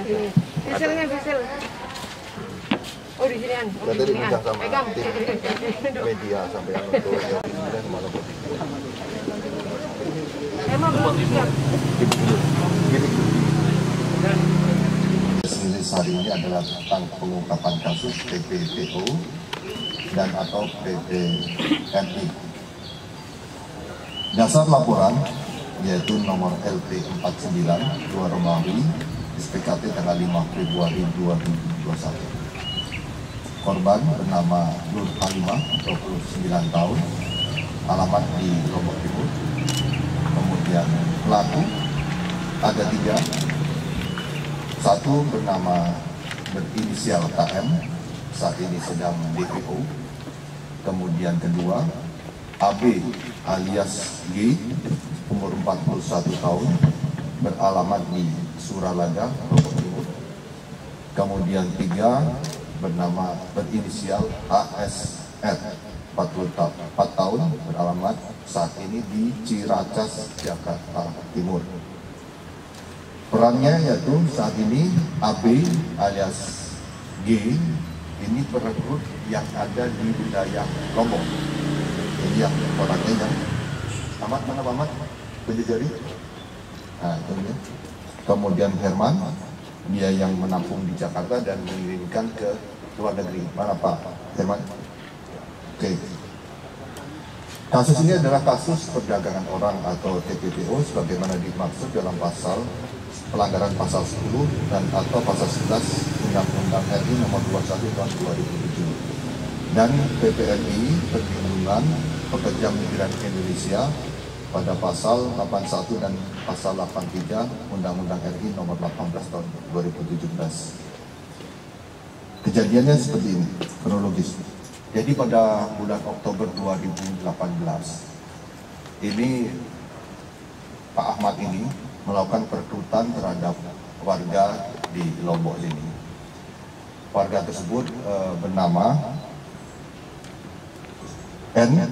Viselnya visel. Oh di sini an. Tadi diminta sama media sampai untuk kemudian malam Emang belum siap. Rilis hari ini adalah tentang pengungkapan kasus PPPO dan atau PPNI. Dasar laporan yaitu nomor LP 49 2 Romawi SPKT tanggal 5 Februari 2021. Korban bernama Nur Halimah, 29 tahun, alamat di Lombok Timur. Kemudian pelaku ada 3. Satu bernama berinisial KM, saat ini sedang DPO. Kemudian kedua, AB alias G, umur 41 tahun, beralamat di Suralada, Lombok Timur. Kemudian 3, bernama berinisial ASR, 44 tahun, beralamat saat ini di Ciracas, Jakarta Timur. Perannya yaitu saat ini AB alias G ini perekrut yang ada di wilayah Lombok. Ini yang orangnya yang amat mana amat penjejari. Nah, itu dia. Kemudian Herman, dia yang menampung di Jakarta dan mengirimkan ke luar negeri. Mana Pak Herman? Oke. Kasus ini adalah kasus perdagangan orang atau TPPO sebagaimana dimaksud dalam pasal pelanggaran pasal 10 dan atau pasal 11 Undang-Undang RI nomor 21 tahun 2007 dan PPNI Perlindungan Pekerja Migran Indonesia pada pasal 81 dan pasal 83 Undang-Undang RI nomor 18 tahun 2017. Kejadiannya seperti ini, kronologis. Jadi pada bulan Oktober 2018 ini Pak Ahmad ini melakukan perekrutan terhadap warga di Lombok ini. Warga tersebut bernama N,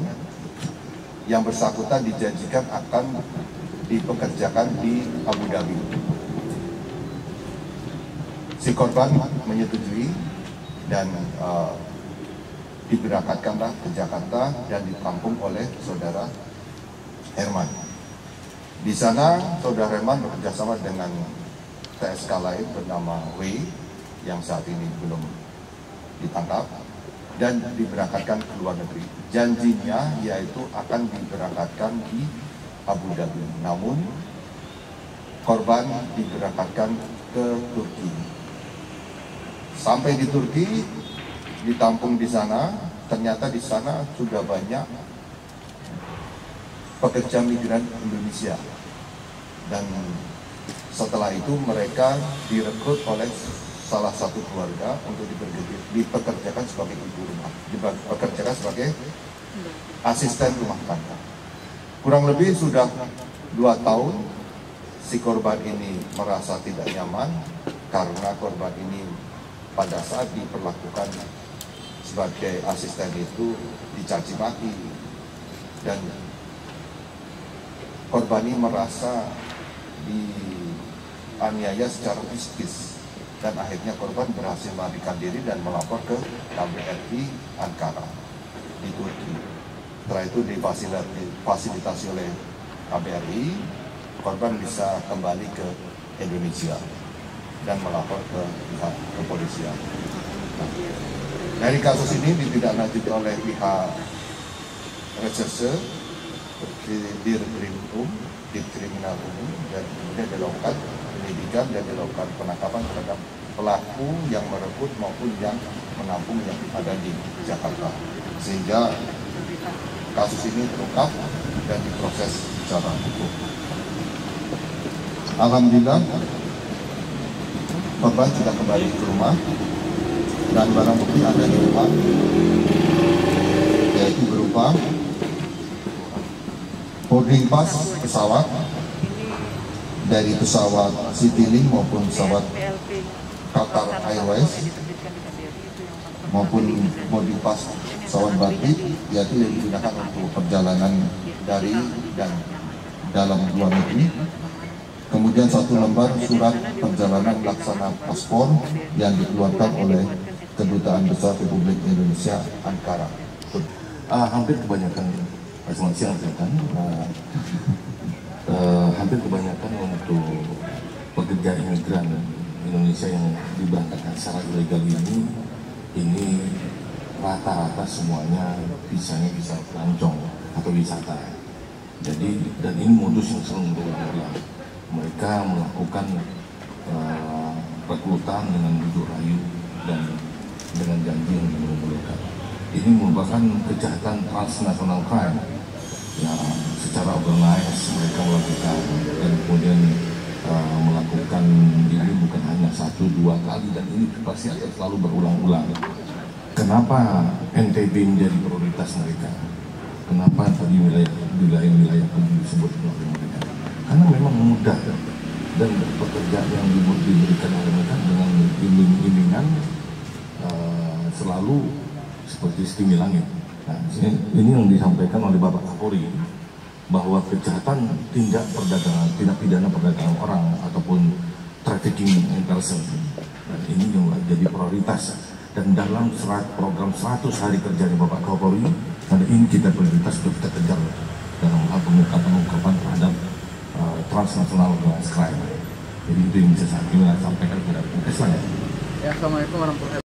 yang bersangkutan dijanjikan akan dipekerjakan di Abu Dhabi. Si korban menyetujui dan diberangkatkanlah ke Jakarta dan ditampung oleh saudara Herman. Di sana saudara Herman bekerjasama dengan TSK lain bernama W yang saat ini belum ditangkap dan diberangkatkan ke luar negeri. Janjinya yaitu akan diberangkatkan di Abu Dhabi. Namun korban diberangkatkan ke Turki. Sampai di Turki, ditampung di sana, ternyata di sana sudah banyak pekerja migran Indonesia. Dan setelah itu mereka direkrut oleh salah satu keluarga untuk dipekerjakan sebagai ibu rumah, dipekerjakan sebagai asisten rumah tangga. Kurang lebih sudah 2 tahun si korban ini merasa tidak nyaman karena korban ini pada saat diperlakukan sebagai asisten itu dicaci maki dan korban ini merasa dianiaya secara psikis dan akhirnya korban berhasil melarikan diri dan melapor ke KBRI Ankara di Turki. Setelah itu difasilitasi oleh KBRI, korban bisa kembali ke Indonesia dan melapor ke pihak kepolisian. Nah, dari kasus ini ditindaklanjuti oleh pihak reserse di kriminal umum dan kemudian dilakukan penyidikan dan dilakukan penangkapan terhadap pelaku yang merebut maupun yang menampung yang ada di Jakarta, sehingga kasus ini terungkap dan diproses secara hukum. Alhamdulillah korban sudah kembali ke rumah dan barang bukti ada di rumah, yaitu berupa boarding pass pesawat dari pesawat Citylink maupun pesawat Qatar Airways maupun boarding pass pesawat batik, yaitu yang digunakan untuk perjalanan dari dan dalam luar negeri. Kemudian 1 lembar surat perjalanan pelaksana paspor yang dikeluarkan oleh Kedutaan Besar Republik Indonesia Ankara. Hampir kebanyakan, selamat siang rekan. Hampir kebanyakan untuk pekerja imigran Indonesia yang diberangkatkan secara ilegal ini rata-rata semuanya visanya bisa pelancong atau wisata. Jadi, dan ini modus yang selalu berulang-ulang. Mereka melakukan rekrutan dengan bujuk rayu dan dengan janji yang dimulai-mulaikan. Ini merupakan kejahatan transnational crime yang secara organized mereka melakukan, dan kemudian melakukan ini bukan hanya 1-2 kali, dan ini pasti akan selalu berulang-ulang. Kenapa NTB menjadi prioritas mereka? Kenapa tadi wilayah-wilayah disebut oleh mereka? Karena memang mudah, dan pekerjaan yang diberikan oleh mereka dengan iming-imingan selalu seperti setinggi langit. Nah, ini yang disampaikan oleh Bapak Kapolri, bahwa kejahatan tindak pidana perdagangan orang ataupun trafficking in person, dan ini yang jadi prioritas. Dan dalam program 100 hari kerja di Bapak Kapolri, dan ini kita prioritas untuk kita kejar dalam hal pengungkapan terhadap transnational crime. Jadi itu yang bisa saya sampaikan kepada Islam. Ya, Assalamualaikum warahmatullahi wabarakatuh.